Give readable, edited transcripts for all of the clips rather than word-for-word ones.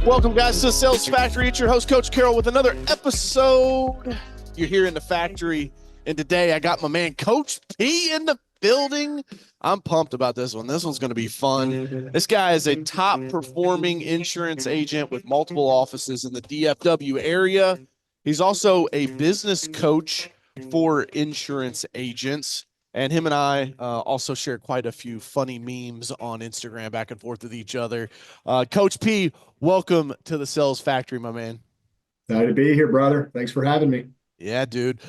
Welcome, guys, to the Sales Factory. It's your host, Coach Carroll, with another episode. You're here in the factory, and today I got my man, Coach P, in the building. I'm pumped about this one. This one's going to be fun. This guy is a top-performing insurance agent with multiple offices in the DFW area. He's also a business coach for insurance agents. And him and I also share quite a few funny memes on Instagram back and forth with each other. Coach P, welcome to the Sales Factory, my man. Excited to be here, brother. Thanks for having me. Yeah, dude.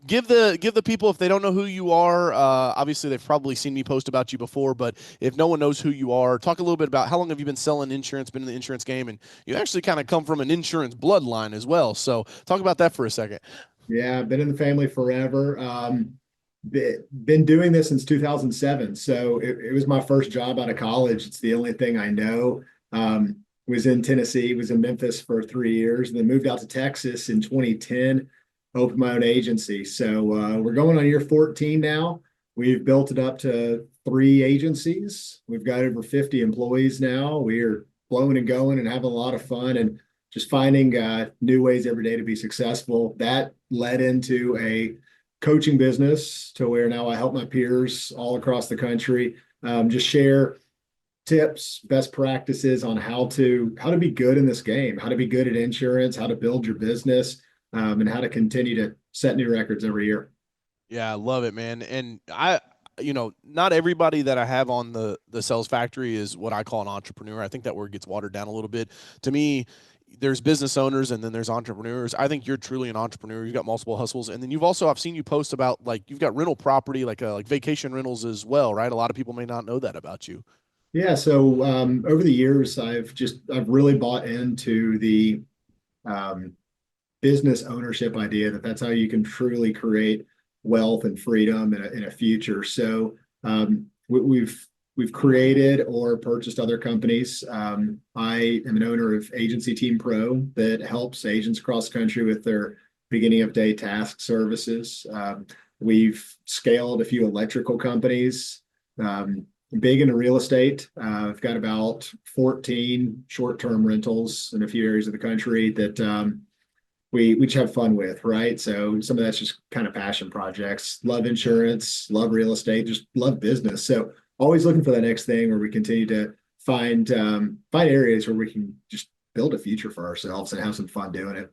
Give the people, if they don't know who you are, obviously they've probably seen me post about you before, but if no one knows who you are, talk a little bit about how long have you been selling insurance, been in the insurance game, and you actually kind of come from an insurance bloodline as well. So talk about that for a second. Yeah, I've been in the family forever. Been doing this since 2007. So it was my first job out of college. It's the only thing I know. Was in Tennessee, was in Memphis for 3 years, and then moved out to Texas in 2010, opened my own agency. So we're going on year 14 now. We've built it up to 3 agencies. We've got over 50 employees now. We are blowing and going and having a lot of fun and just finding new ways every day to be successful. That led into a coaching business to where now I help my peers all across the country just share tips, best practices on how to be good in this game, how to be good at insurance, how to build your business, and how to continue to set new records every year. Yeah, I love it, man. And not everybody that I have on the Sales Factory is what I call an entrepreneur. I think that word gets watered down a little bit. To me, there's business owners and then there's entrepreneurs. I think you're truly an entrepreneur. You've got multiple hustles. And then I've seen you post about, like, you've got rental property, like vacation rentals as well, right? A lot of people may not know that about you. Yeah, so over the years, I've really bought into the um, business ownership idea that's how you can truly create wealth and freedom in a future. So we've created or purchased other companies. I am an owner of Agency Team Pro that helps agents across the country with their beginning of day task services. We've scaled a few electrical companies. Big into real estate. I've got about 14 short-term rentals in a few areas of the country that we just have fun with, right? So some of that's just kind of passion projects. Love insurance, love real estate, just love business. So always looking for the next thing where we continue to find areas where we can just build a future for ourselves and have some fun doing it.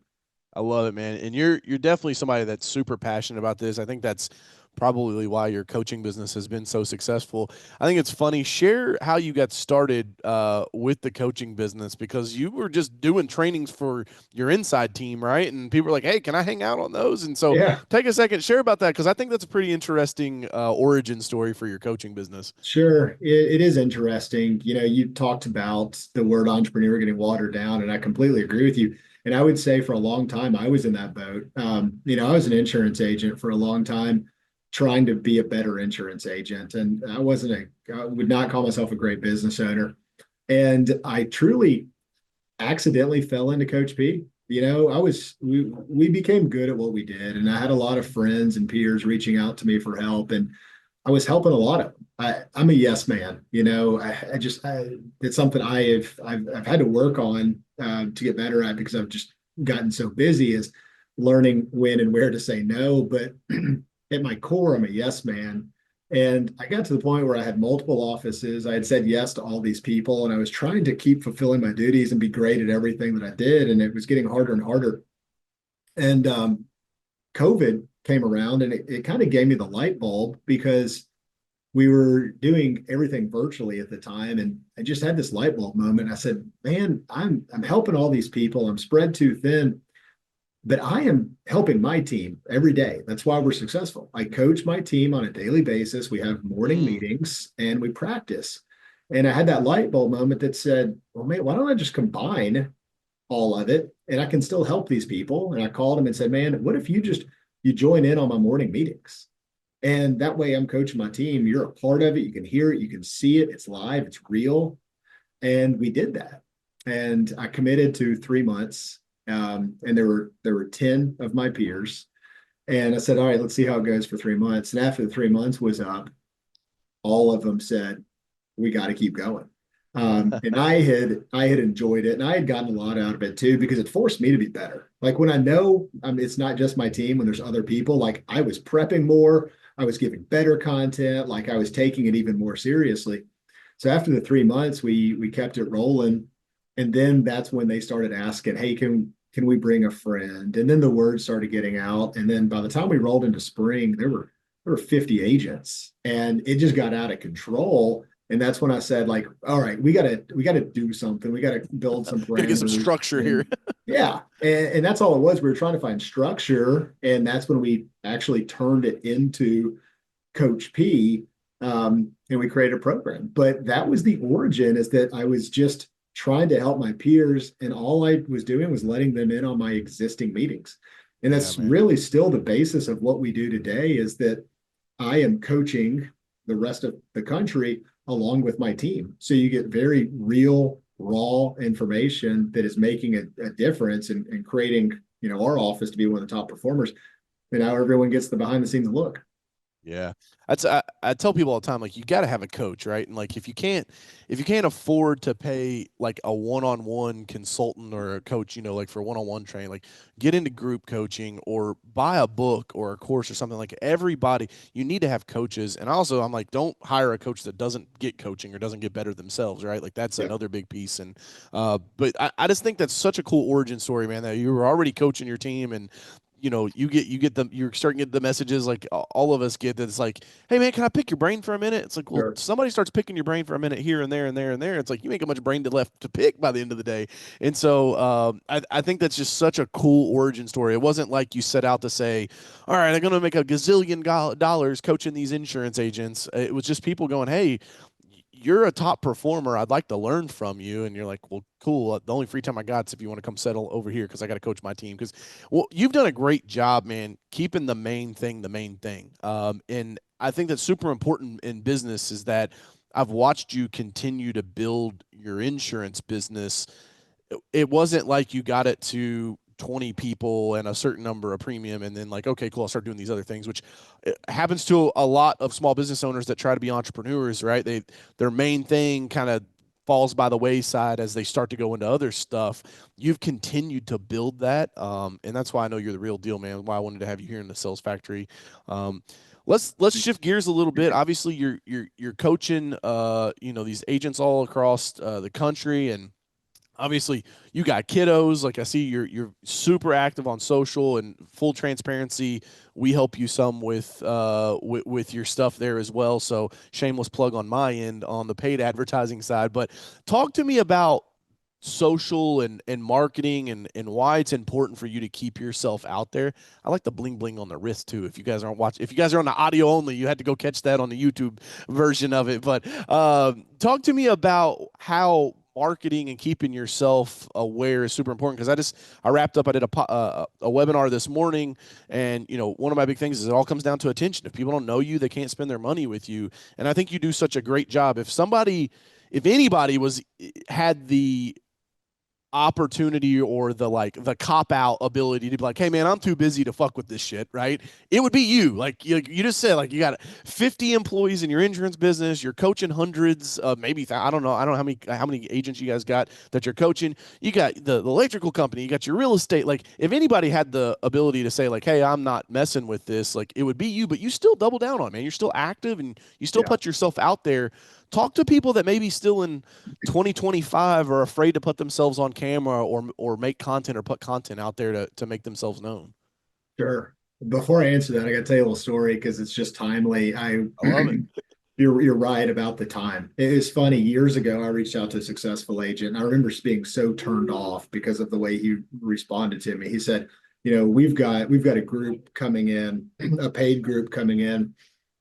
I love it, man. And you're definitely somebody that's super passionate about this. I think that's probably why your coaching business has been so successful. I think it's funny. Share how you got started with the coaching business, because you were just doing trainings for your inside team, right? And people were like, "Hey, can I hang out on those?" And so, Yeah. take a second, share about that, because I think that's a pretty interesting origin story for your coaching business. Sure. It is interesting. You know, you talked about the word entrepreneur getting watered down, and I completely agree with you. And I would say for a long time, I was in that boat. I was an insurance agent for a long time, trying to be a better insurance agent. And I would not call myself a great business owner. And I truly accidentally fell into Coach P. We became good at what we did. And I had a lot of friends and peers reaching out to me for help. And I was helping a lot of them. I'm a yes man. It's something I've had to work on to get better at, because I've just gotten so busy as learning when and where to say no. But at my core, I'm a yes man. And I got to the point where I had multiple offices. I had said yes to all these people, and I was trying to keep fulfilling my duties and be great at everything that I did. And it was getting harder and harder. And COVID came around, and it kind of gave me the light bulb, because we were doing everything virtually at the time. And I just had this light bulb moment. I said, man, I'm helping all these people. I'm spread too thin, but I am helping my team every day. That's why we're successful. I coach my team on a daily basis. We have morning meetings and we practice. And I had that light bulb moment that said, well, man, why don't I just combine all of it, and I can still help these people? And I called him and said, man, what if you join in on my morning meetings? And that way I'm coaching my team. You're a part of it. You can hear it. You can see it. It's live. It's real. And we did that. And I committed to 3 months. And there were 10 of my peers. And I said, all right, let's see how it goes for 3 months. And after the 3 months was up, all of them said, we got to keep going. And I had enjoyed it, and I had gotten a lot out of it too because it forced me to be better. Like when I know it's not just my team, when there's other people, like I was prepping more, I was giving better content, like I was taking it even more seriously. So after the 3 months, we kept it rolling, and then that's when they started asking, "Hey, can we bring a friend?" And then the word started getting out, and then by the time we rolled into spring, there were 50 agents, and it just got out of control. And that's when I said, like, all right, we gotta do something. We gotta build some Gotta get some parameters. structure here. And yeah, and that's all it was. We were trying to find structure, and that's when we actually turned it into Coach P, and we created a program. But that was the origin, is that I was just trying to help my peers, and all I was doing was letting them in on my existing meetings. And Yeah, that's man. really still the basis of what we do today, is that I am coaching the rest of the country along with my team. So you get very real, raw information that is making a difference and creating, our office to be one of the top performers. And now everyone gets the behind the scenes look. Yeah. I tell people all the time, like you got to have a coach, right? And like if you can't afford to pay like a one-on-one consultant or a coach, like for one-on-one training, like get into group coaching or buy a book or a course or something. Like everybody, you need to have coaches. And also I'm like, don't hire a coach that doesn't get coaching or doesn't get better themselves, right? Like that's Yeah. another big piece. And but I just think that's such a cool origin story, man, that you were already coaching your team and you get them, you're starting to get the messages like all of us get, that it's like, hey man, can I pick your brain for a minute? It's like, well, Sure. somebody starts picking your brain for a minute here and there and there and there, it's like you make how much brain to left to pick by the end of the day. And so I think that's just such a cool origin story. It wasn't like you set out to say, all right, I'm gonna make a gazillion dollars coaching these insurance agents. It was just people going, hey, you're a top performer. I'd like to learn from you. And you're like, well, cool. The only free time I got is if you want to come settle over here because I got to coach my team. Because, well, you've done a great job, man, keeping the main thing the main thing. And I think that's super important in business is that I've watched you continue to build your insurance business. It wasn't like you got it to 20 people and a certain number of premium and then like, okay, cool, I'll start doing these other things, which happens to a lot of small business owners that try to be entrepreneurs, right? Their main thing kind of falls by the wayside as they start to go into other stuff. You've continued to build that, and that's why I know you're the real deal, man. Why I wanted to have you here in the sales factory. Let's shift gears a little bit. Obviously, you're coaching, these agents all across the country, and obviously you got kiddos. Like I see you're super active on social, and full transparency, we help you some with your stuff there as well. So shameless plug on my end on the paid advertising side. But talk to me about social and marketing and why it's important for you to keep yourself out there. I like the bling bling on the wrist too. If you guys aren't watching, if you guys are on the audio only, you had to go catch that on the YouTube version of it. But talk to me about how marketing and keeping yourself aware is super important, because I wrapped up, I did a webinar this morning, and one of my big things is it all comes down to attention. If people don't know you, they can't spend their money with you. And I think you do such a great job. If anybody had the opportunity or the cop out ability to be like, hey man, I'm too busy to fuck with this shit, right? It would be you. Like you just said, like you got 50 employees in your insurance business, you're coaching hundreds, maybe I don't know how many agents you guys got that you're coaching. You got the electrical company, you got your real estate. Like if anybody had the ability to say like, hey, I'm not messing with this, like it would be you. But you still double down on it, man. You're still active and you still Yeah. put yourself out there. Talk to people that maybe still in 2025 are afraid to put themselves on camera or make content or put content out there to make themselves known. Sure. Before I answer that, I got to tell you a little story because it's just timely. I love it. You're right about the time. It is funny. Years ago, I reached out to a successful agent. I remember being so turned off because of the way he responded to me. He said, we've got a group coming in, a paid group coming in,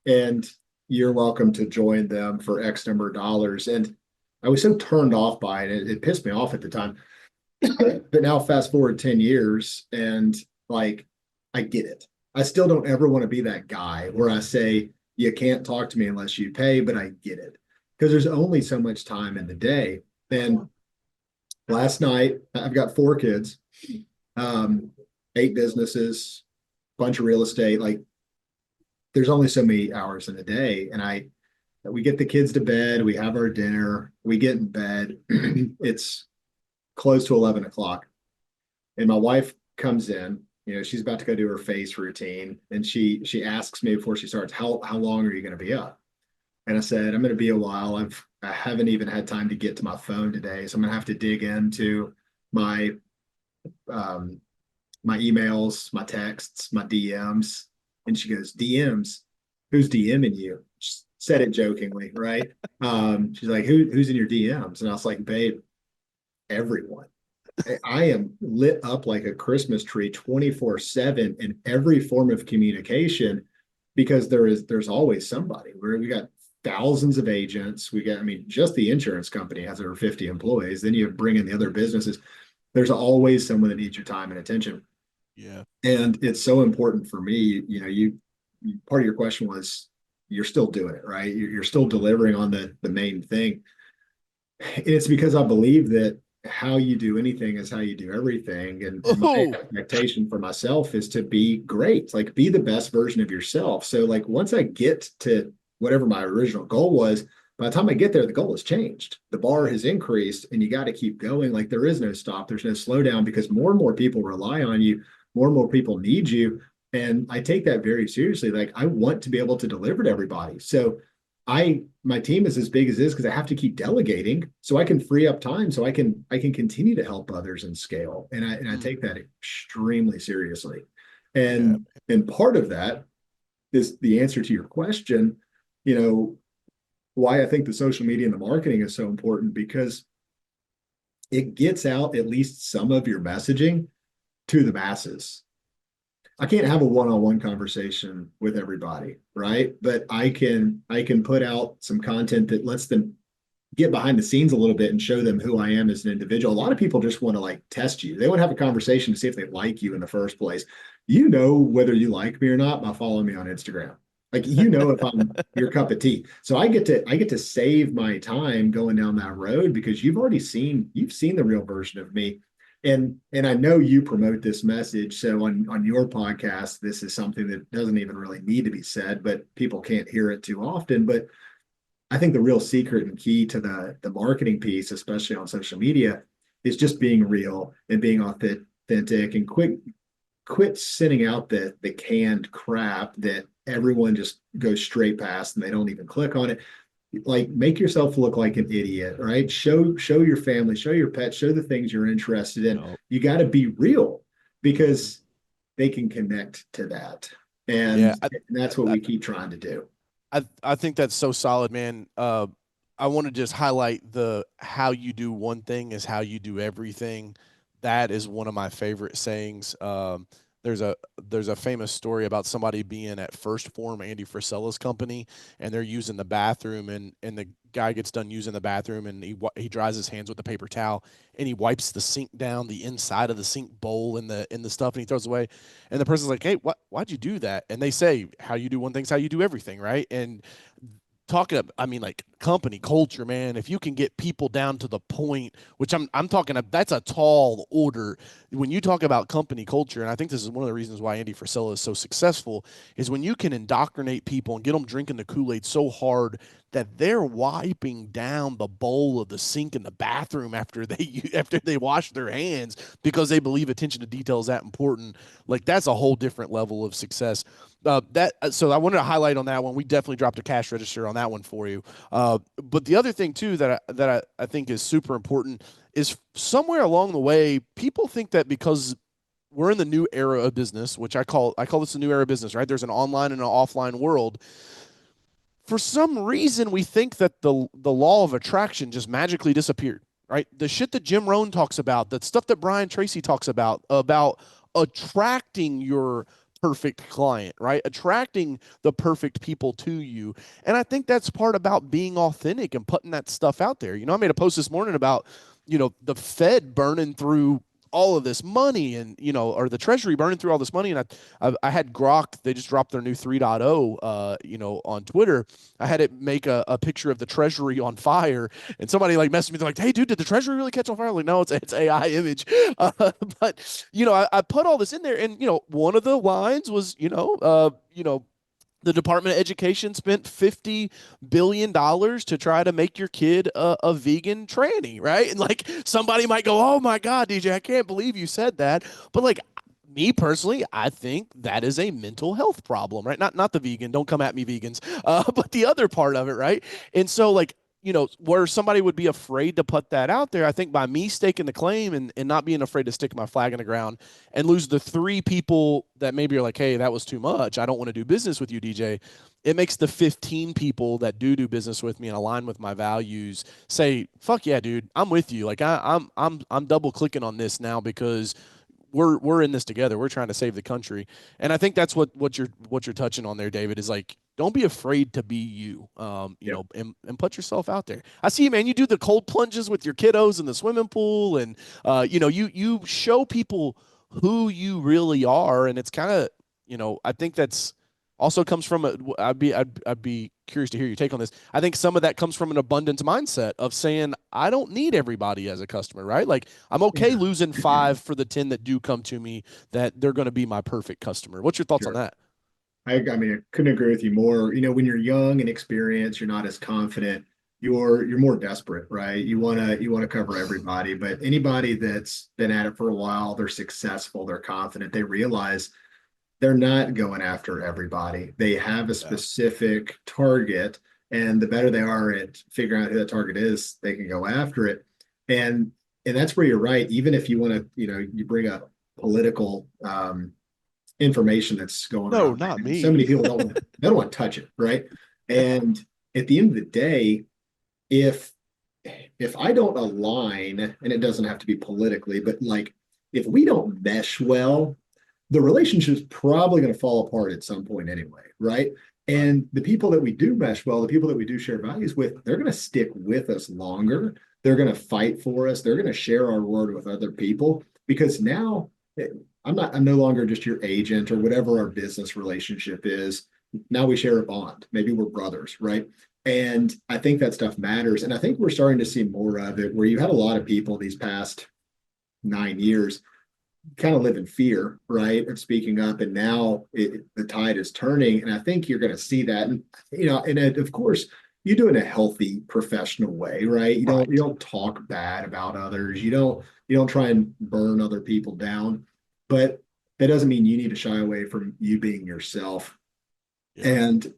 and you're welcome to join them for X number of dollars. And I was so turned off by it. It pissed me off at the time. But now fast forward 10 years and like I get it. I still don't ever want to be that guy where I say you can't talk to me unless you pay, but I get it. Because there's only so much time in the day. And last night I've got 4 kids, um, 8 businesses, bunch of real estate. Like there's only so many hours in a day. And We get the kids to bed, we have our dinner, we get in bed. It's close to 11 o'clock. And my wife comes in, she's about to go do her face routine. And she asks me before she starts, how long are you going to be up? And I said, I'm going to be a while. I haven't even had time to get to my phone today. So I'm going to have to dig into my um, my emails, my texts, my DMs. And she goes, DMs? Who's DMing you? She said it jokingly, right? She's like, who's in your DMs? And I was like, babe, everyone. I am lit up like a Christmas tree 24/7 in every form of communication because there's always somebody. We got thousands of agents. I mean, just the insurance company has over 50 employees. Then you bring in the other businesses. There's always someone that needs your time and attention. Yeah. And it's so important for me. Part of your question was you're still doing it, right? You're still delivering on the main thing. It's because I believe that how you do anything is how you do everything. And my Oh, expectation for myself is to be great, like be the best version of yourself. So like once I get to whatever my original goal was, by the time I get there, the goal has changed. The bar has increased and you got to keep going. Like there is no stop, there's no slowdown because more and more people rely on you, more and more people need you. And I take that very seriously. Like I want to be able to deliver to everybody. So my team is as big as this because I have to keep delegating so I can free up time so I can continue to help others and scale. And I take that extremely seriously. yeah. And part of that is the answer to your question, you know, why I think the social media and the marketing is so important because it gets out at least some of your messaging to the masses. I can't have a one-on-one conversation with everybody, right? But I can put out some content that lets them get behind the scenes a little bit and show them who I am as an individual. A lot of people just want to like test you. They want to have a conversation to see if they like you in the first place. You know whether you like me or not by following me on Instagram. Like if I'm your cup of tea. So I get to save my time going down that road because you've seen the real version of me. And I know you promote this message. So on your podcast, this is something that doesn't even really need to be said, but people can't hear it too often. But I think the real secret and key to the marketing piece, especially on social media, is just being real and being authentic and quit sending out the canned crap that everyone just goes straight past and they don't even click on it. Like make yourself look like an idiot, right? Show your family, show your pets, show the things you're interested in. No. You got to be real because they can connect to that. Yeah. And that's what we keep trying to do. I think that's so solid, man. I want to just highlight the how you do one thing is how you do everything. That is one of my favorite sayings. There's a there's a famous story about somebody being at First Form, Andy Frisella's company, and they're using the bathroom, and the guy gets done using the bathroom, and he dries his hands with the paper towel, and he wipes the sink down, the inside of the sink bowl, in the stuff, and he throws it away, and the person's like, "Hey, why'd you do that?" And they say, "How you do one thing's how you do everything, right?" And talking I mean like company culture, man, if you can get people down to the point, which I'm talking that's a tall order when you talk about company culture. And I think this is one of the reasons why Andy Frisella is so successful is when you can indoctrinate people and get them drinking the Kool-Aid so hard that they're wiping down the bowl of the sink in the bathroom after they wash their hands because they believe attention to detail is that important. Like that's a whole different level of success. So I wanted to highlight on that one. We definitely dropped a cash register on that one for you. But the other thing too that I think is super important is somewhere along the way, people think that because we're in the new era of business, which I call this a new era of business, right? There's an online and an offline world. For some reason, we think that the law of attraction just magically disappeared, right? The shit that Jim Rohn talks about, the stuff that Brian Tracy talks about attracting your perfect client, right? Attracting the perfect people to you. And I think that's part about being authentic and putting that stuff out there. I made a post this morning about, the Fed burning through all of this money and or the treasury burning through all this money. And I had Grok, they just dropped their new 3.0 on Twitter. I had it make a picture of the treasury on fire, and somebody like messaged me, they're like, hey dude, did the treasury really catch on fire? I'm like, no, it's AI image. But I put all this in there, and one of the lines was The Department of Education spent $50 billion to try to make your kid a vegan tranny, right? And like somebody might go, "Oh my God, DJ, I can't believe you said that." But like me personally, I think that is a mental health problem, right? Not the vegan. Don't come at me, vegans. But the other part of it, right? And so like where somebody would be afraid to put that out there, I think by me staking the claim and not being afraid to stick my flag in the ground and lose the three people that maybe are like, hey, that was too much. I don't want to do business with you, DJ. It makes the 15 people that do business with me and align with my values say, fuck yeah, dude, I'm with you. Like I'm double clicking on this now because we're in this together. We're trying to save the country. And I think that's what you're touching on there, David, is like don't be afraid to be you. Yep. And put yourself out there. I see you, man. You do the cold plunges with your kiddos in the swimming pool, and you show people who you really are, and it's kind of, I think that's also comes from I'd be curious to hear your take on this. I think some of that comes from an abundance mindset of saying I don't need everybody as a customer, right? Like I'm okay Yeah. losing five for the 10 that do come to me, that they're going to be my perfect customer. What's your thoughts on Sure. that? I mean, I couldn't agree with you more. When you're young and experienced, you're not as confident. You're more desperate, right? You wanna cover everybody, but anybody that's been at it for a while, they're successful, they're confident, they realize they're not going after everybody. They have a Yeah. specific target, and the better they are at figuring out who that target is, they can go after it. And and that's where you're right. Even if you want to, you bring up political information that's going No, around right not now. So me. many people don't want to touch it, right? And at the end of the day, if if I don't align, and it doesn't have to be politically, but like if we don't mesh well, the relationship's probably going to fall apart at some point anyway, right? Right. And the people that we do mesh well, the people that we do share values with, they're going to stick with us longer. They're going to fight for us. They're going to share our word with other people because now I'm no longer just your agent or whatever our business relationship is. Now we share a bond. Maybe we're brothers, right? And I think that stuff matters. And I think we're starting to see more of it where you had a lot of people these past 9 years kind of live in fear, right, of speaking up. And now the tide is turning. And I think you're going to see that. And, of course, you do it in a healthy professional way, right? You don't, you Right. don't talk bad about others. You don't try and burn other people down. But that doesn't mean you need to shy away from you being yourself. Yeah. And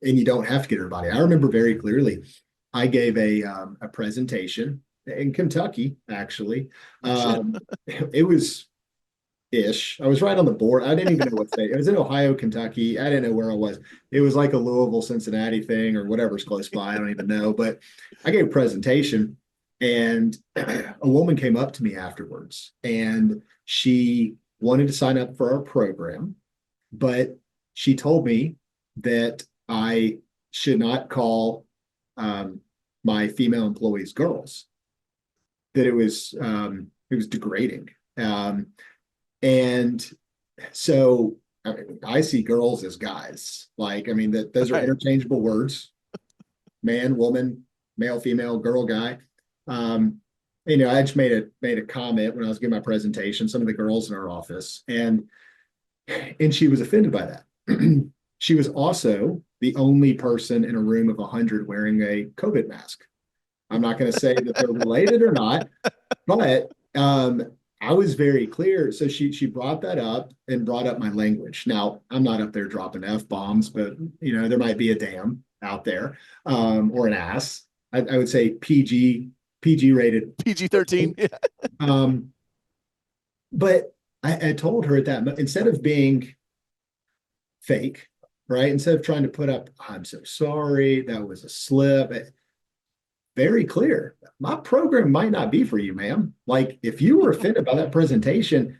you don't have to get everybody. I remember very clearly, I gave a presentation in Kentucky, actually. Oh shit. It was ish. I was right on the board. I didn't even know what state. It was in Ohio, Kentucky. I didn't know where I was. It was like a Louisville, Cincinnati thing or whatever's close by. I don't even know. But I gave a presentation, and a woman came up to me afterwards, and she wanted to sign up for our program, but she told me that I should not call my female employees girls. That it was degrading. Um, and so I see girls as guys. Like, I mean, that those are Right. interchangeable words: man, woman, male, female, girl, guy. Um, I just made a comment when I was giving my presentation. Some of the girls in our office, and she was offended by that. She was also the only person in a room of 100 wearing a COVID mask. I'm not going to say that they're related or not, but I was very clear. So she brought that up and brought up my language. Now I'm not up there dropping f bombs, but there might be a damn out there, or an ass. I would say PG rated. PG-13. Yeah. Um, but I told her that instead of being fake, right? Instead of trying to put up, I'm so sorry, that was a slip. Very clear. My program might not be for you, ma'am. Like if you were offended by that presentation,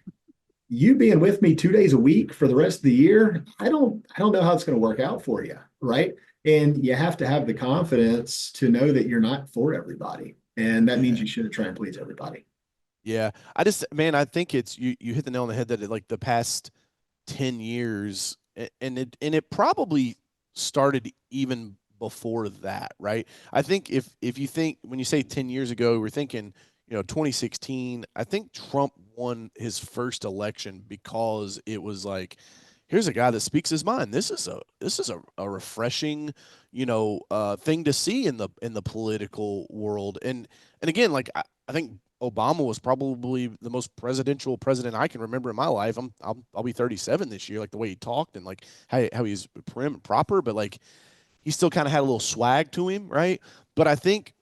you being with me 2 days a week for the rest of the year, I don't know how it's going to work out for you, right? And you have to have the confidence to know that you're not for everybody. And that means Yeah. you shouldn't try and please everybody. Yeah. Man, I think it's you hit the nail on the head that like the past 10 years and it probably started even before that, right? I think if you think when you say 10 years ago, we're thinking, 2016, I think Trump won his first election because it was like here's a guy that speaks his mind. This is a refreshing, thing to see in the political world. And again, like I think Obama was probably the most presidential president I can remember in my life. I'll be 37 this year. Like the way he talked and like how he's prim and proper, but like he still kind of had a little swag to him, right? But I think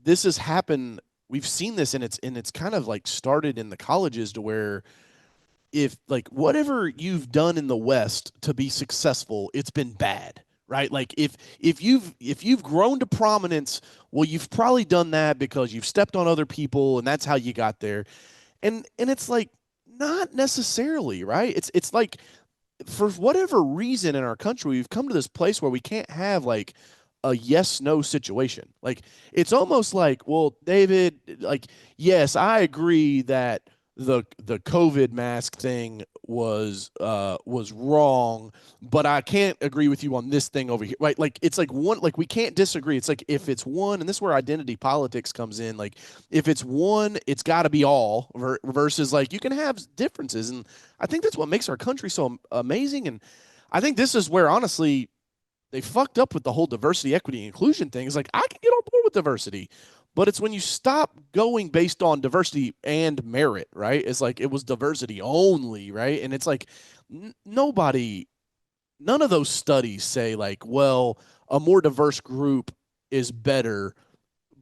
this has happened. We've seen this, and it's kind of like started in the colleges to where if like whatever you've done in the West to be successful, it's been bad, right? Like if you've grown to prominence, well, you've probably done that because you've stepped on other people, and that's how you got there. And it's like not necessarily, right? It's like for whatever reason in our country, we've come to this place where we can't have like a yes no situation. Like it's almost like, well, David, like, yes, I agree that the COVID mask thing was wrong, but I can't agree with you on this thing over here. Right. Like it's like one, like we can't disagree. It's like if it's one, and this is where identity politics comes in, like if it's one, it's gotta be all versus like you can have differences. And I think that's what makes our country so amazing. And I think this is where honestly they fucked up with the whole diversity, equity, inclusion thing. It's like I can get on board with diversity, but it's when you stop going based on diversity and merit, right? It's like it was diversity only, right? And it's like nobody, none of those studies say like, well, a more diverse group is better,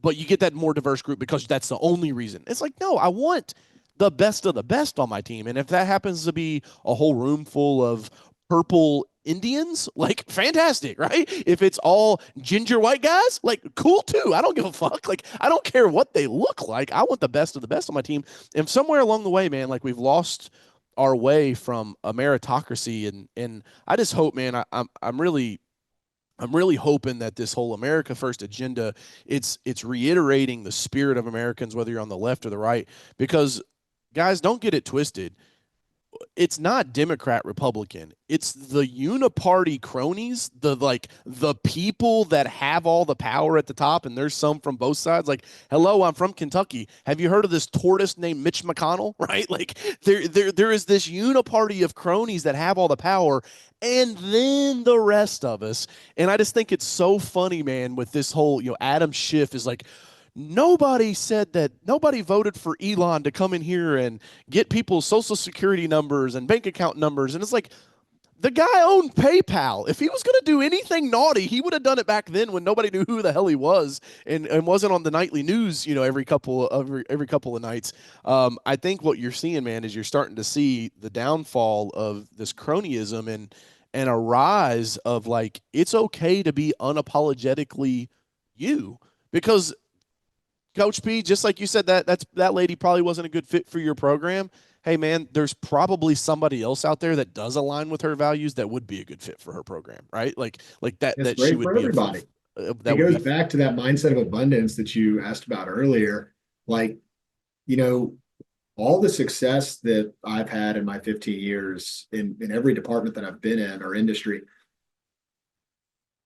but you get that more diverse group because that's the only reason. It's like, no, I want the best of the best on my team. And if that happens to be a whole room full of purple Indians, like fantastic, right? If it's all ginger white guys, like cool too. I don't give a fuck. Like I don't care what they look like. I want the best of the best on my team. And somewhere along the way, man, like we've lost our way from a meritocracy, and I just hope, man, I'm really hoping that this whole America First agenda, it's reiterating the spirit of Americans, whether you're on the left or the right, because guys, don't get it twisted. It's not Democrat Republican. It's the uniparty cronies, the like the people that have all the power at the top, and there's some from both sides. Like, hello, I'm from Kentucky. Have you heard of this tortoise named Mitch McConnell? Right? Like there is this uniparty of cronies that have all the power, and then the rest of us. And I just think it's so funny, man, with this whole, Adam Schiff is like, nobody said that nobody voted for Elon to come in here and get people's social security numbers and bank account numbers. And it's like, the guy owned PayPal. If he was going to do anything naughty, he would have done it back then when nobody knew who the hell he was, and wasn't on the nightly news, every couple of nights. I think what you're seeing, man, is you're starting to see the downfall of this cronyism and a rise of like it's okay to be unapologetically you, because Coach P, just like you said, that lady probably wasn't a good fit for your program. Hey man, there's probably somebody else out there that does align with her values that would be a good fit for her program, right? Like that It's that she great would for be everybody. It that would goes be back to that mindset of abundance that you asked about earlier. Like, you know, all the success that I've had in my 15 years in every department that I've been in or industry,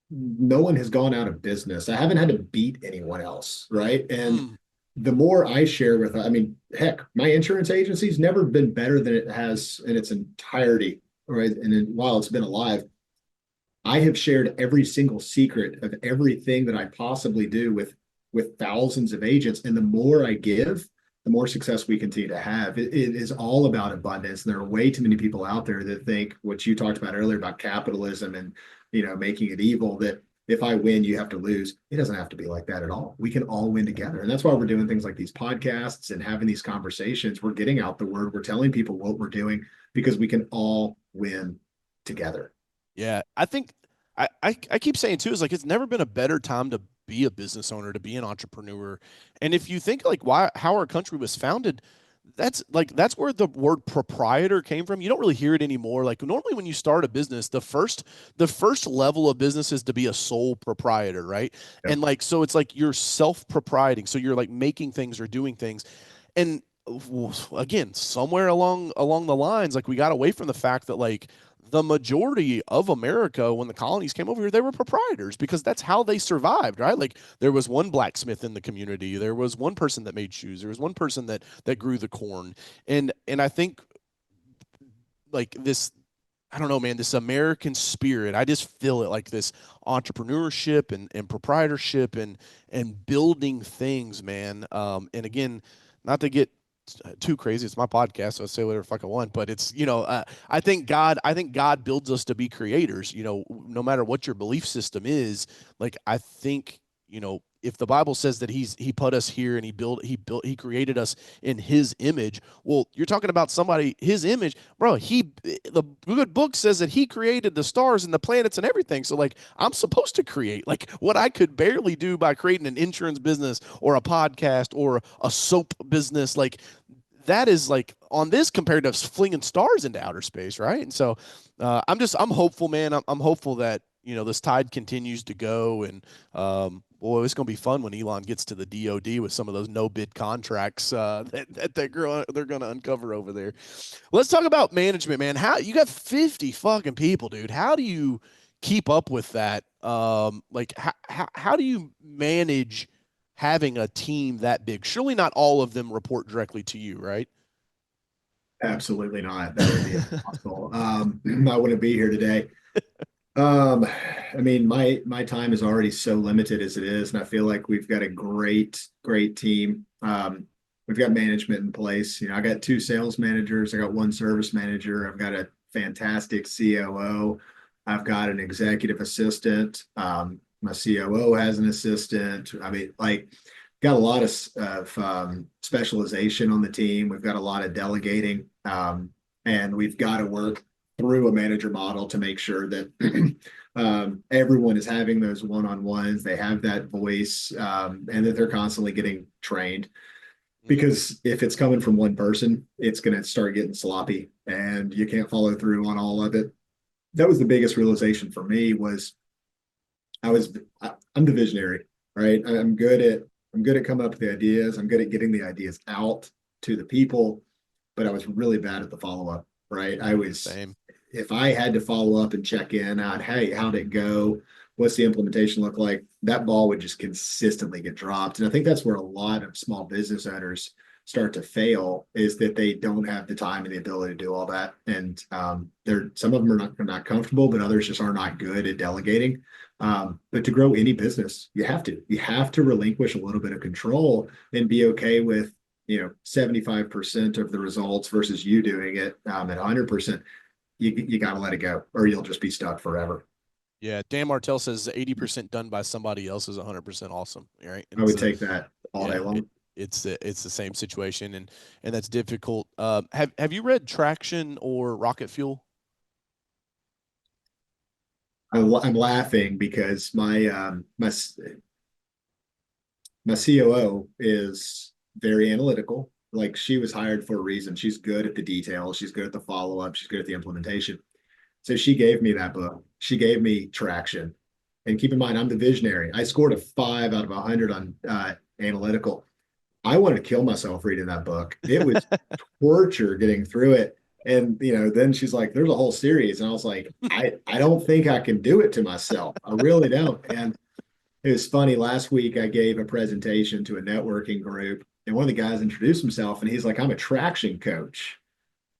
no one has gone out of business. I haven't had to beat anyone else, right? And mm, the more I share with, I mean, heck, my insurance agency's never been better than it has in its entirety, right? And then, while it's been alive, I have shared every single secret of everything that I possibly do with thousands of agents. And the more I give, the more success we continue to have. It is all about abundance. And there are way too many people out there that think what you talked about earlier about capitalism and making it evil, that if I win, you have to lose. It doesn't have to be like that at all. We can all win together. And that's why we're doing things like these podcasts and having these conversations. We're getting out the word. We're telling people what we're doing because we can all win together. yeah. I think I keep saying too is like it's never been a better time to be a business owner, to be an entrepreneur. And if you think like why how our country was founded, that's where the word proprietor came from. You don't really hear it anymore. Like normally when you start a business, the first level of business is to be a sole proprietor, right? Yep. And like so it's like you're self-proprieting. So you're like making things or doing things. And again, somewhere along the lines, like we got away from the fact that like the majority of America, when the colonies came over here, they were proprietors because that's how they survived, right? Like there was one blacksmith in the community, there was one person that made shoes, there was one person that grew the corn, and I think like this I don't know, man, this American spirit. I just feel it like this entrepreneurship and proprietorship and building things, man. And again, not to get too crazy. It's my podcast, so I say whatever the fuck I want. But it's I think God builds us to be creators. No matter what your belief system is, like I think if the Bible says that he put us here and he created us in his image. Well, you're talking about somebody his image, bro. The good book says that he created the stars and the planets and everything. So like I'm supposed to create like what I could barely do by creating an insurance business or a podcast or a soap business. Like that is like on this compared to flinging stars into outer space, right? And so I'm hopeful, man. I'm hopeful that this tide continues to go, and boy, it's gonna be fun when Elon gets to the DoD with some of those no bid contracts that they're gonna uncover over there. Let's talk about management, man. How you got 50 fucking people, dude? How do you keep up with that? Like how do you manage having a team that big? Surely not all of them report directly to you, right? Absolutely not. That would be impossible. I wouldn't be here today. Um, I mean, my time is already so limited as it is, and I feel like we've got a great team. We've got management in place. I got two sales managers, I got one service manager, I've got a fantastic COO, I've got an executive assistant. My COO has an assistant. I mean, like, got a lot of specialization on the team. We've got a lot of delegating, and we've got to work through a manager model to make sure that everyone is having those one-on-ones, they have that voice, and that they're constantly getting trained. Because if it's coming from one person, it's going to start getting sloppy and you can't follow through on all of it. That was the biggest realization for me was I'm the visionary, right? I'm good at coming up with the ideas. I'm good at getting the ideas out to the people, but I was really bad at the follow-up, right? Same. If I had to follow up and check in on, hey, how'd it go? What's the implementation look like? That ball would just consistently get dropped. And I think that's where a lot of small business owners start to fail is that they don't have the time and the ability to do all that. And some of them are not comfortable, but others just are not good at delegating. But to grow any business, you have to relinquish a little bit of control and be okay with 75% of the results versus you doing it at 100%. You got to let it go, or you'll just be stuck forever. Yeah, Dan Martell says 80% done by somebody else is 100% awesome, right? I And would so, take that all day yeah, long. it's the same situation, and that's difficult. Have you read Traction or Rocket Fuel? I'm laughing because my COO is very analytical. Like she was hired for a reason. She's good at the details. She's good at the follow up. She's good at the implementation. So she gave me that book. She gave me Traction. And keep in mind, I'm the visionary. I scored a 5 out of 100 on analytical. I wanted to kill myself reading that book. It was torture getting through it. And then she's like, "There's a whole series," and I was like, "I don't think I can do it to myself. I really don't." And it was funny. Last week, I gave a presentation to a networking group, and one of the guys introduced himself, and he's like, "I'm a traction coach."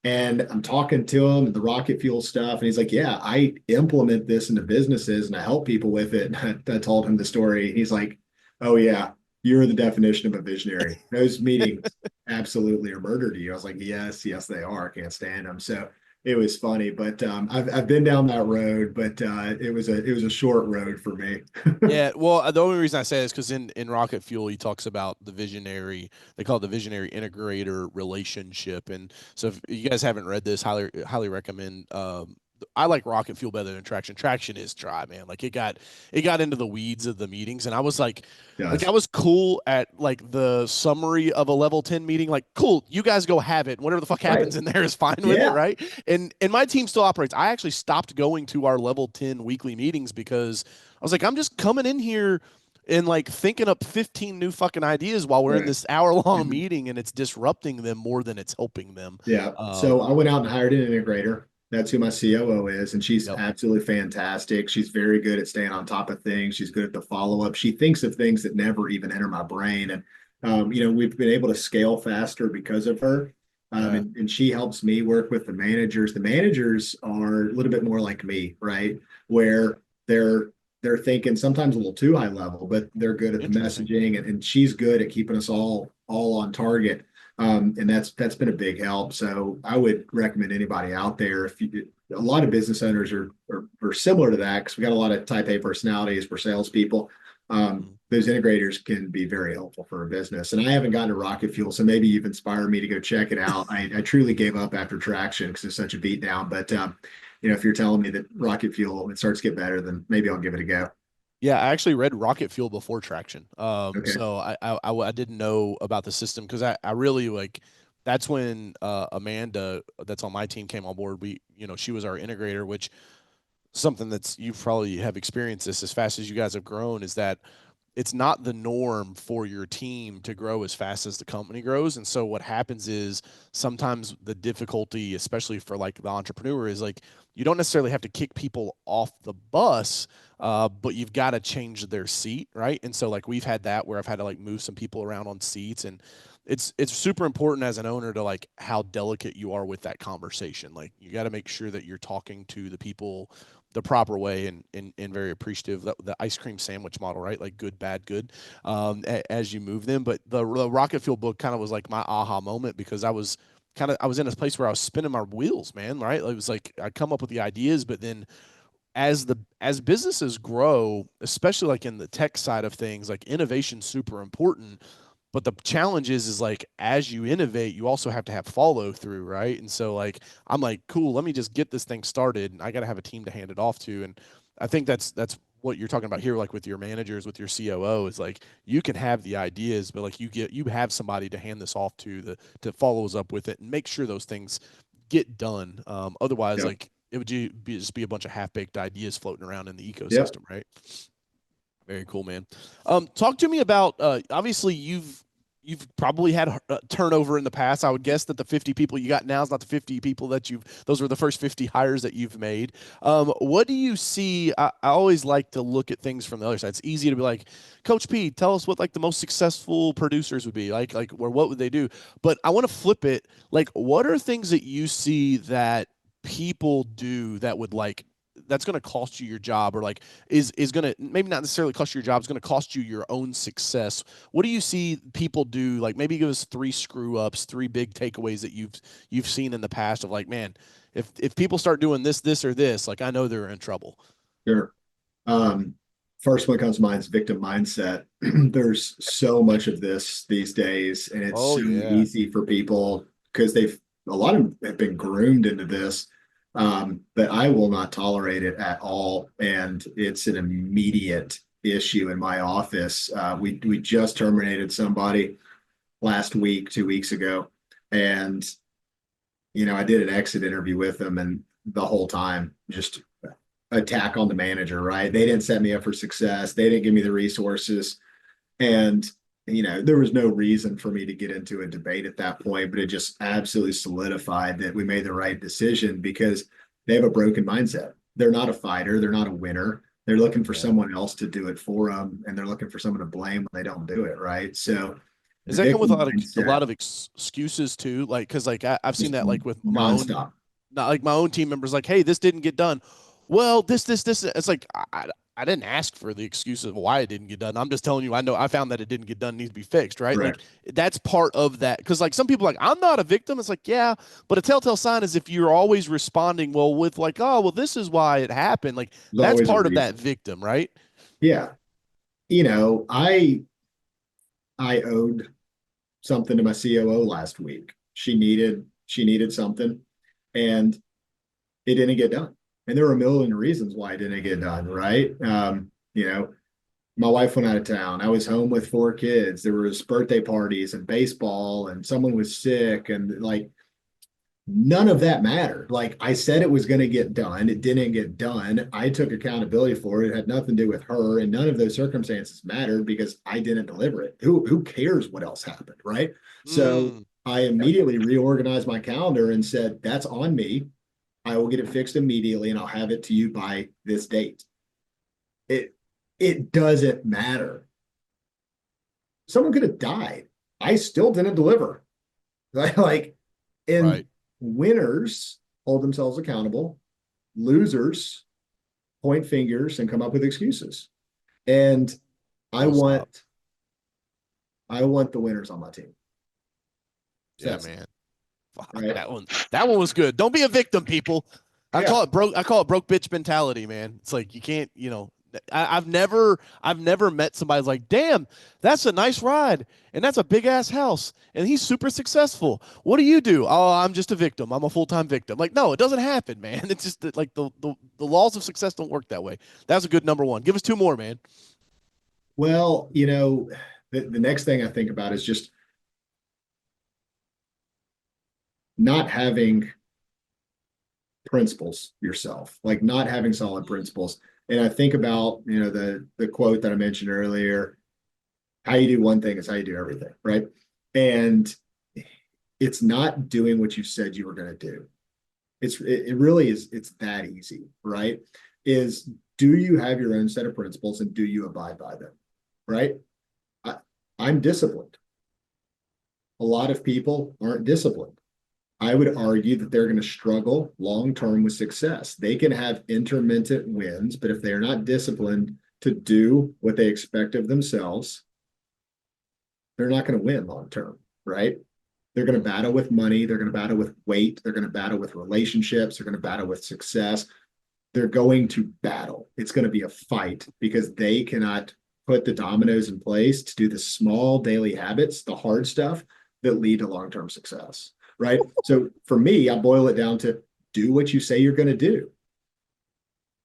And I'm talking to him and the rocket fuel stuff. And he's like, "Yeah, I implement this into businesses and I help people with it." And I told him the story. He's like, "Oh, yeah, you're the definition of a visionary. Those meetings absolutely are murder to you." I was like, "Yes, yes, they are. I can't stand them." So it was funny, but I've been down that road, but it was a short road for me. Yeah, well, the only reason I say this because in Rocket Fuel he talks about the visionary. They call it the visionary integrator relationship. And so if you guys haven't read this, highly recommend. I like Rocket Fuel better than Traction. Traction is dry, man. Like it got into the weeds of the meetings, and I was like I Yes. was cool at like the summary of a level 10 meeting. Like, cool, you guys go have it. Whatever the fuck Right. happens in there is fine with it, Yeah. right? And my team still operates. I actually stopped going to our level 10 weekly meetings because I was like, I'm just coming in here and like thinking up 15 new fucking ideas while we're in Right. this hour-long meeting, and it's disrupting them more than it's helping them. Yeah. So Um, I went out and hired an integrator. That's who my COO is. And she's yep. absolutely fantastic. She's very good at staying on top of things. She's good at the follow up. She thinks of things that never even enter my brain. And, we've been able to scale faster because of her. Yeah. And she helps me work with the managers. The managers are a little bit more like me, right? Where they're thinking sometimes a little too high level, but they're good at the Interesting. messaging, and she's good at keeping us all on target. And that's been a big help. So I would recommend anybody out there, if you, a lot of business owners are similar to that, because we got a lot of type A personalities for salespeople. Mhm. Those integrators can be very helpful for a business. And I haven't gotten to Rocket Fuel, so maybe you've inspired me to go check it out. I truly gave up after traction because it's such a beatdown. But if you're telling me that Rocket Fuel it starts to get better, then maybe I'll give it a go. Yeah, I actually read Rocket Fuel before Traction. Okay. So I didn't know about the system because I really like that's when Amanda that's on my team came on board. She was our integrator, which something that's you probably have experienced this as fast as you guys have grown is that it's not the norm for your team to grow as fast as the company grows. And so what happens is sometimes the difficulty, especially for like the entrepreneur, is like you don't necessarily have to kick people off the bus, but you've got to change their seat, right? And so like we've had that where I've had to like move some people around on seats, and it's super important as an owner to like how delicate you are with that conversation. Like you got to make sure that you're talking to the people the proper way, and very appreciative. The ice cream sandwich model, right? Like good, bad, good, as you move them. But the Rocket Fuel book kind of was like my aha moment because I was in a place where I was spinning my wheels, man. Right? It was like I come up with the ideas, but then as businesses grow, especially like in the tech side of things, like innovation's super important. But the challenge is like as you innovate, you also have to have follow through, right? And so like I'm like, cool, let me just get this thing started, and I got to have a team to hand it off to. And I think that's what you're talking about here, like with your managers, with your COO, is like you can have the ideas, but like you have somebody to hand this off to follows up with it and make sure those things get done. Otherwise, Yep. like it would just be a bunch of half baked ideas floating around in the Yep. ecosystem, right? Very cool, man. Talk to me about obviously you've probably had turnover in the past. I would guess that the 50 people you got now is not the 50 people that you've those were the first 50 hires that you've made. What do you see? I always like to look at things from the other side. It's easy to be like, Coach P, tell us what like the most successful producers would be like or what would they do? But I want to flip it. Like, what are things that you see that people do that would like that's going to cost you your job, or like is going to maybe not necessarily cost you your job, it's going to cost you your own success. What do you see people do? Like maybe give us three screw ups, three big takeaways that you've seen in the past of like, man, if people start doing this or this, like I know they're in trouble. Sure. Um, First one comes to mind is victim mindset. There's so much of this these days, and it's Oh so yeah. easy for people because a lot of them have been groomed into this. But I will not tolerate it at all. And it's an immediate issue in my office. We just terminated somebody last week, 2 weeks ago. And, I did an exit interview with them, and the whole time just attack on the manager, right? They didn't set me up for success. They didn't give me the resources. And, there was no reason for me to get into a debate at that point, but it just absolutely solidified that we made the right decision because they have a broken mindset. They're not a fighter. They're not a winner. They're looking for Yeah. someone else to do it for them, and they're looking for someone to blame when they don't do it, right? So Does the that come with victim a mindset lot of excuses too? Like, because like I've seen is that like with my own, nonstop. not like my own team members, like, hey, this didn't get done. Well, this. It's like I didn't ask for the excuse of why it didn't get done. I'm just telling you, I know I found that it didn't get done, needs to be fixed, right? Like Correct. that's part of that. Because like some people, like I'm not a victim. It's like yeah, but a telltale sign is if you're always responding well with like oh well this is why it happened. Like There's that's always a part of that reason. victim, right? Yeah. You know, I I owed something to my COO last week. She needed something, and it didn't get done. And there were a million reasons why it didn't get done, right? My wife went out of town. I was home with 4 kids. There was birthday parties and baseball, and someone was sick, and like none of that mattered. Like I said, it was going to get done. It didn't get done. I took accountability for it. It had nothing to do with her, and none of those circumstances mattered because I didn't deliver it. Who cares what else happened, right? So Mm. I immediately reorganized my calendar and said, "That's on me. I will get it fixed immediately, and I'll have it to you by this date." It it doesn't matter. Someone could have died. I still didn't deliver. Like And Right. winners hold themselves accountable. Losers point fingers and come up with excuses. And I Full stop. want I want the winners on my team. So Yeah, that's man. Fuck, right. that one was good. Don't be a victim, people. Yeah. I call it broke bitch mentality, man. It's like you can't, I've never met somebody who's like, damn, that's a nice ride, and that's a big ass house, and he's super successful. What do you do? Oh, I'm just a victim. I'm a full time victim. Like, no, it doesn't happen, man. It's just that, like the laws of success don't work that way. That's a good number one. Give us two more, man. Well, the next thing I think about is just not having principles yourself, like not having solid principles. And I think about, the quote that I mentioned earlier, how you do one thing is how you do everything, right? And it's not doing what you said you were going to do. It really is, it's that easy, right? Is do you have your own set of principles and do you abide by them? Right? I, I'm disciplined. A lot of people aren't disciplined. I would argue that they're going to struggle long term with success. They can have intermittent wins, but if they're not disciplined to do what they expect of themselves, they're not going to win long term, right? They're going to battle with money. They're going to battle with weight. They're going to battle with relationships. They're going to battle with success. They're going to battle. It's going to be a fight because they cannot put the dominoes in place to do the small daily habits, the hard stuff that lead to long term success, right? So for me, I boil it down to do what you say you're going to do.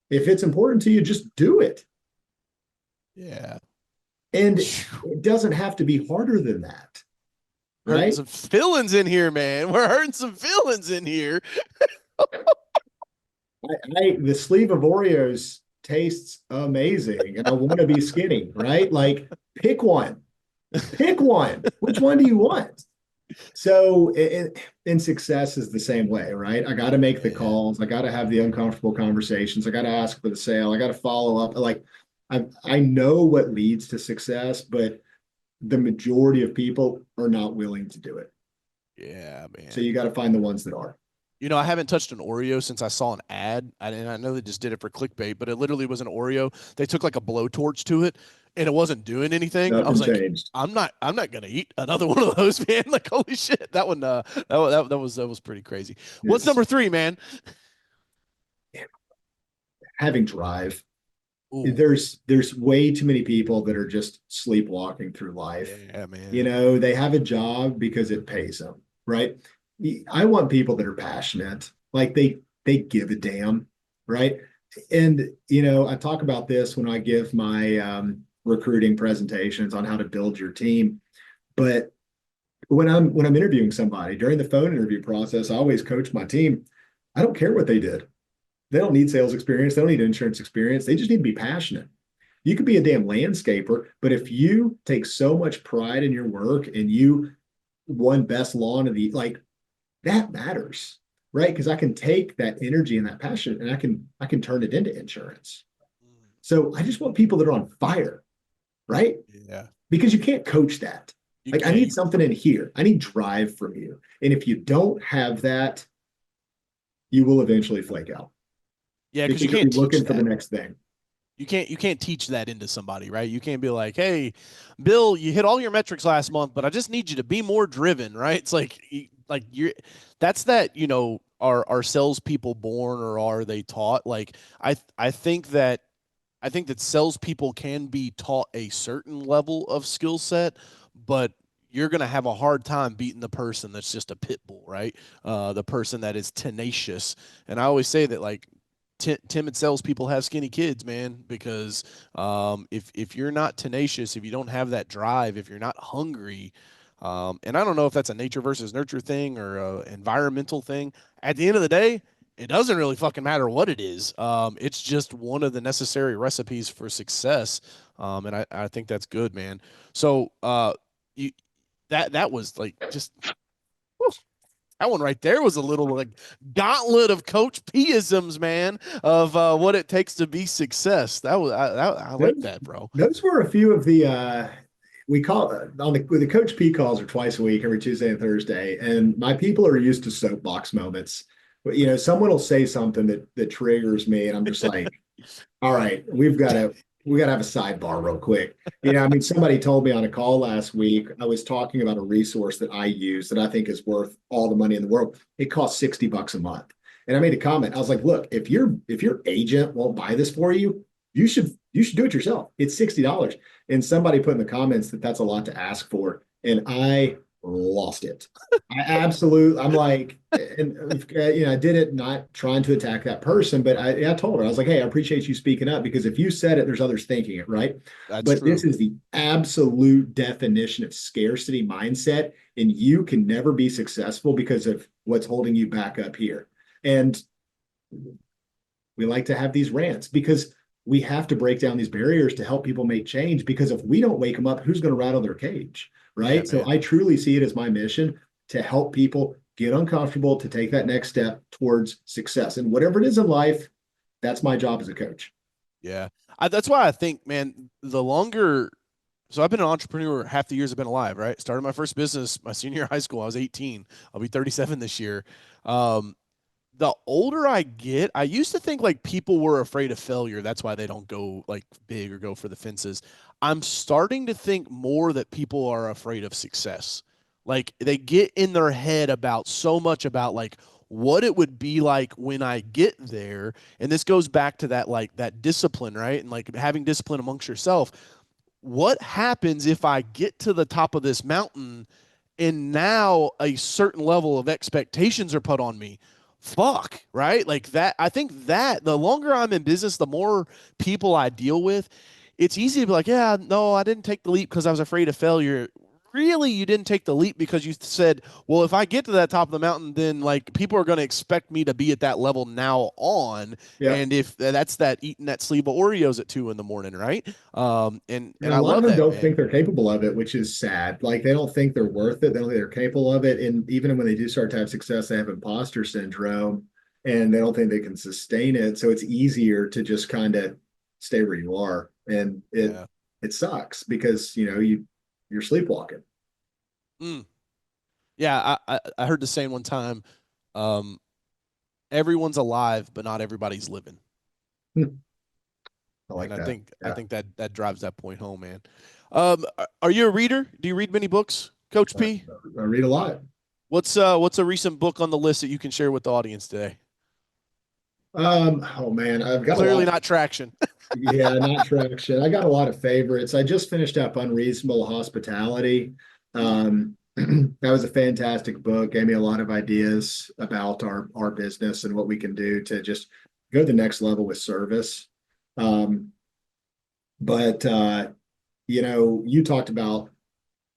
If it's important to you, just do it. Yeah. And it doesn't have to be harder than that, Hurting right? some feelings in here, man. We're hurting some feelings in here. The sleeve of Oreos tastes amazing and I want to be skinny, right? Like pick one. Pick one. Which one do you want? So, and success is the same way, right? I got to make the Yeah. calls. I got to have the uncomfortable conversations. I got to ask for the sale. I got to follow up. Like, I know what leads to success, but the majority of people are not willing to do it. Yeah, So man. you got to find the ones that are. I haven't touched an Oreo since I saw an ad, and I know they just did it for clickbait, but it literally was an Oreo. They took like a blowtorch to it, and it wasn't doing anything. I was Nothing like, changed. I'm not gonna eat another one of those, man. Like, holy shit, that one, that was pretty crazy. What's It's number three, man? having drive. Ooh, There's way too many people that are just sleepwalking through life. yeah, man. They have a job because it pays them, right? I want people that are passionate, like they give a damn, right? And I talk about this when I give my recruiting presentations on how to build your team. But when I'm interviewing somebody during the phone interview process, I always coach my team. I don't care what they did. They don't need sales experience. They don't need insurance experience. They just need to be passionate. You could be a damn landscaper, but if you take so much pride in your work and you won best lawn of the like that matters, right? Because I can take that energy and that passion and I can turn it into insurance. So I just want people that are on fire, right? Yeah, Because you can't coach that. you Like I can't. need something in here. I need drive from you. And if you don't have that, you will eventually flake out Yeah, because you because you'll be can't teach looking for the that. next thing. You can't teach that into somebody, right? You can't be like, "Hey, Bill, you hit all your metrics last month, but I just need you to be more driven," right? It's like you're that's that, are salespeople born or are they taught? Like I think that salespeople can be taught a certain level of skill set, but you're going to have a hard time beating the person that's just a pit bull, right? The person that is tenacious. And I always say that, like, timid salespeople have skinny kids, man, because if you're not tenacious, if you don't have that drive, if you're not hungry, and I don't know if that's a nature versus nurture thing or a environmental thing. At the end of the day, it doesn't really fucking matter what it is. It's just one of the necessary recipes for success. And I think that's good, man. So you that was like just whew, that one right there was a little like gauntlet of Coach P-isms, man, of what it takes to be success. That was I like Those, that, bro. those were a few of the we call on the Coach P calls are twice a week, every Tuesday and Thursday, and my people are used to soapbox moments. But someone will say something that triggers me, and I'm just like, all right, we gotta have a sidebar real quick. I mean, somebody told me on a call last week, I was talking about a resource that I use that I think is worth all the money in the world. It costs $60 a month. And I made a comment. I was like, look, if your agent won't buy this for you, you should do it yourself. It's $60. And somebody put in the comments that that's a lot to ask for. And I lost it. I'm like, and I did it not trying to attack that person, but I told her, I was like, hey, I appreciate you speaking up because if you said it, there's others thinking it, right? That's But this true. is the absolute definition of scarcity mindset, and you can never be successful because of what's holding you back up here. And we like to have these rants because we have to break down these barriers to help people make change. Because if we don't wake them up, who's going to rattle their cage? Yeah, Right. So man. I truly see it as my mission to help people get uncomfortable, to take that next step towards success. And whatever it is in life, that's my job as a coach. Yeah. That's why I think, man, the longer, so I've been an entrepreneur half the years I've been alive, right? Started my first business my senior year of high school. I was 18. I'll be 37 this year. Um, the older I get, I used to think like people were afraid of failure. That's why they don't go like big or go for the fences. I'm starting to think more that people are afraid of success. Like they get in their head about so much about like what it would be like when I get there. And this goes back to that like that discipline, right? And like having discipline amongst yourself. What happens if I get to the top of this mountain and now a certain level of expectations are put on me? Fuck, right? Like that. I think that the longer I'm in business, the more people I deal with, it's easy to be like, yeah, no, I didn't take the leap because I was afraid of failure. Really, you didn't take the leap because you said, well, if I get to that top of the mountain, then like people are going to expect me to be at that level now on. Yeah. And if that's that eating that sleeve of Oreos at 2 in the morning, right? And And a I lot of love them that, don't man. think they're capable of it, which is sad. Like they don't think they're worth it. They don't think they're capable of it. And even when they do start to have success, they have imposter syndrome and they don't think they can sustain it. So it's easier to just kind of stay where you are. And it Yeah. it sucks because you're sleepwalking. Mm. Yeah, I heard the saying one time, um, everyone's alive, but not everybody's living. I And like I that. think I Yeah. think that that drives that point home, man. Are you a reader? Do you read many books, Coach I, P? I read a lot. What's a recent book on the list that you can share with the audience today? Oh man, I've got a Clearly lot. not traction. Yeah, not traction. I got a lot of favorites. I just finished up Unreasonable Hospitality. Mm, That was a fantastic book. Gave me a lot of ideas about our business and what we can do to just go to the next level with service. Um, but you talked about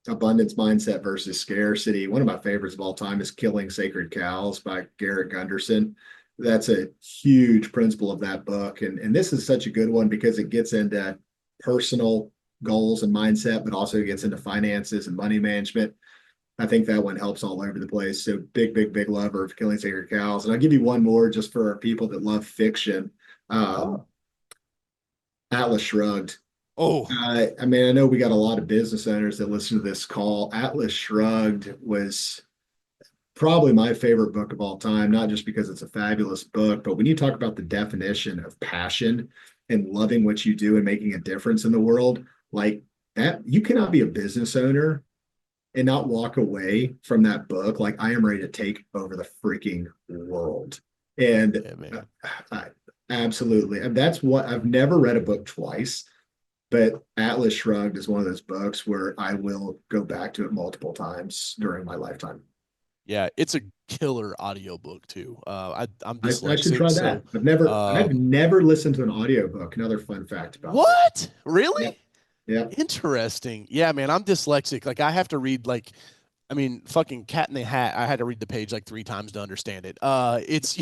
abundance mindset versus scarcity. One of my favorites of all time is Killing Sacred Cows by Garrett Gunderson. That's a huge principle of that book. And this is such a good one because it gets into personal goals and mindset, but also gets into finances and money management. I think that one helps all over the place. So big, big, big lover of Killing Sacred Cows. And I'll give you one more just for our people that love fiction. Um, oh, Atlas Shrugged. oh, I mean, I know we got a lot of business owners that listen to this call. Atlas Shrugged was probably my favorite book of all time, not just because it's a fabulous book, but when you talk about the definition of passion and loving what you do and making a difference in the world, like that, you cannot be a business owner and not walk away from that book like I am ready to take over the freaking world. And yeah, man. I, absolutely. And that's what I've never read a book twice. But Atlas Shrugged is one of those books where I will go back to it multiple times during my lifetime. Yeah, it's a killer audiobook too. I'm I should dyslexic, try so that. I've um, never listened to an audiobook. Another fun fact about me. what? Yep. Really? Yep. Interesting. Yeah, man, I'm dyslexic. Like I have to read like I mean, fucking Cat in the Hat. I had to read the page like 3 times to understand it. It's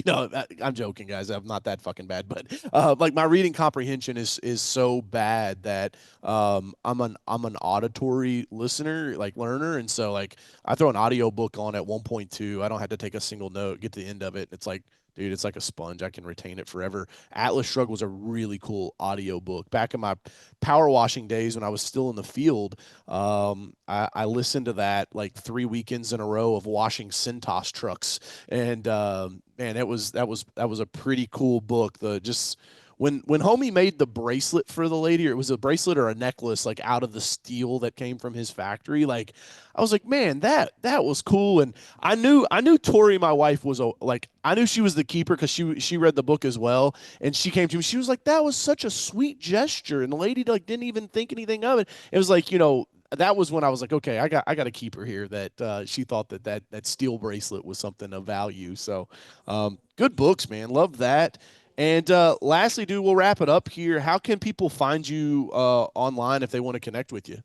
I'm joking, guys. I'm not that fucking bad, but like my reading comprehension is so bad that I'm an auditory listener, like learner, and so like I throw an audio book on at 1.2. I don't have to take a single note. Get to the end of it. It's like dude, it's like a sponge. I can retain it forever. Atlas Shrugged was a really cool audio book. Back in my power washing days when I was still in the field, I listened to that like 3 weekends in a row of washing Centos trucks, and man, that was a pretty cool book. The just when homie made the bracelet for the lady, or it was a bracelet or a necklace, like out of the steel that came from his factory, like I was like, man, that was cool. And I knew Tori, my wife, was like, I knew she was the keeper because she read the book as well, and she came to me, she was like, that was such a sweet gesture, and the lady like didn't even think anything of it. It was like, that was when I was like, okay, I got a keeper here, that she thought that steel bracelet was something of value. So good books, man. Love that. And lastly, dude, we'll wrap it up here. How can people find you online if they want to connect with you?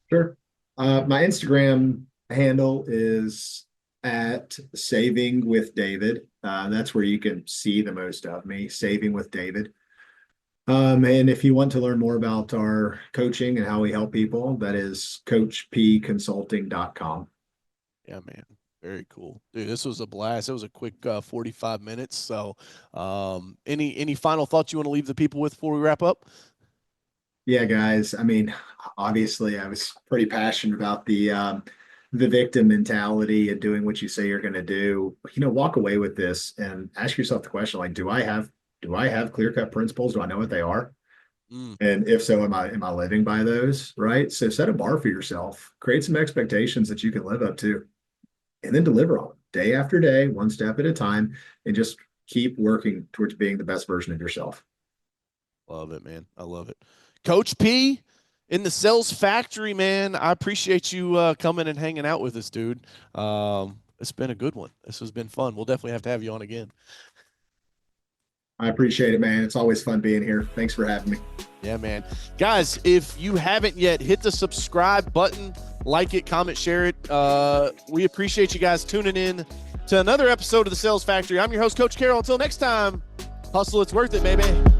Sure. My Instagram handle is at Saving with David. That's where you can see the most of me, Saving with David. And if you want to learn more about our coaching and how we help people, that is coachpconsulting.com. Yeah, man. Very cool. Dude, this was a blast. It was a quick 45 minutes. So any final thoughts you want to leave the people with before we wrap up? Yeah, guys. I mean, obviously, I was pretty passionate about the victim mentality and doing what you say you're going to do. Walk away with this and ask yourself the question, like, do I have clear-cut principles? Do I know what they are? Mm, And if so, am I living by those? Right. So set a bar for yourself, create some expectations that you can live up to, and then deliver on them day after day, one step at a time, and just keep working towards being the best version of yourself. love it, man. I love it. Coach P in the sales factory, man. I appreciate you coming and hanging out with us, dude. It's been a good one. This has been fun. We'll definitely have to have you on again. I appreciate it, man. It's always fun being here. Thanks for having me. Yeah, man. Guys, if you haven't yet, hit the subscribe button, like it, comment, share it. We appreciate you guys tuning in to another episode of the Sales Factory. I'm your host, Coach Carroll. Until next time, hustle, it's worth it, baby.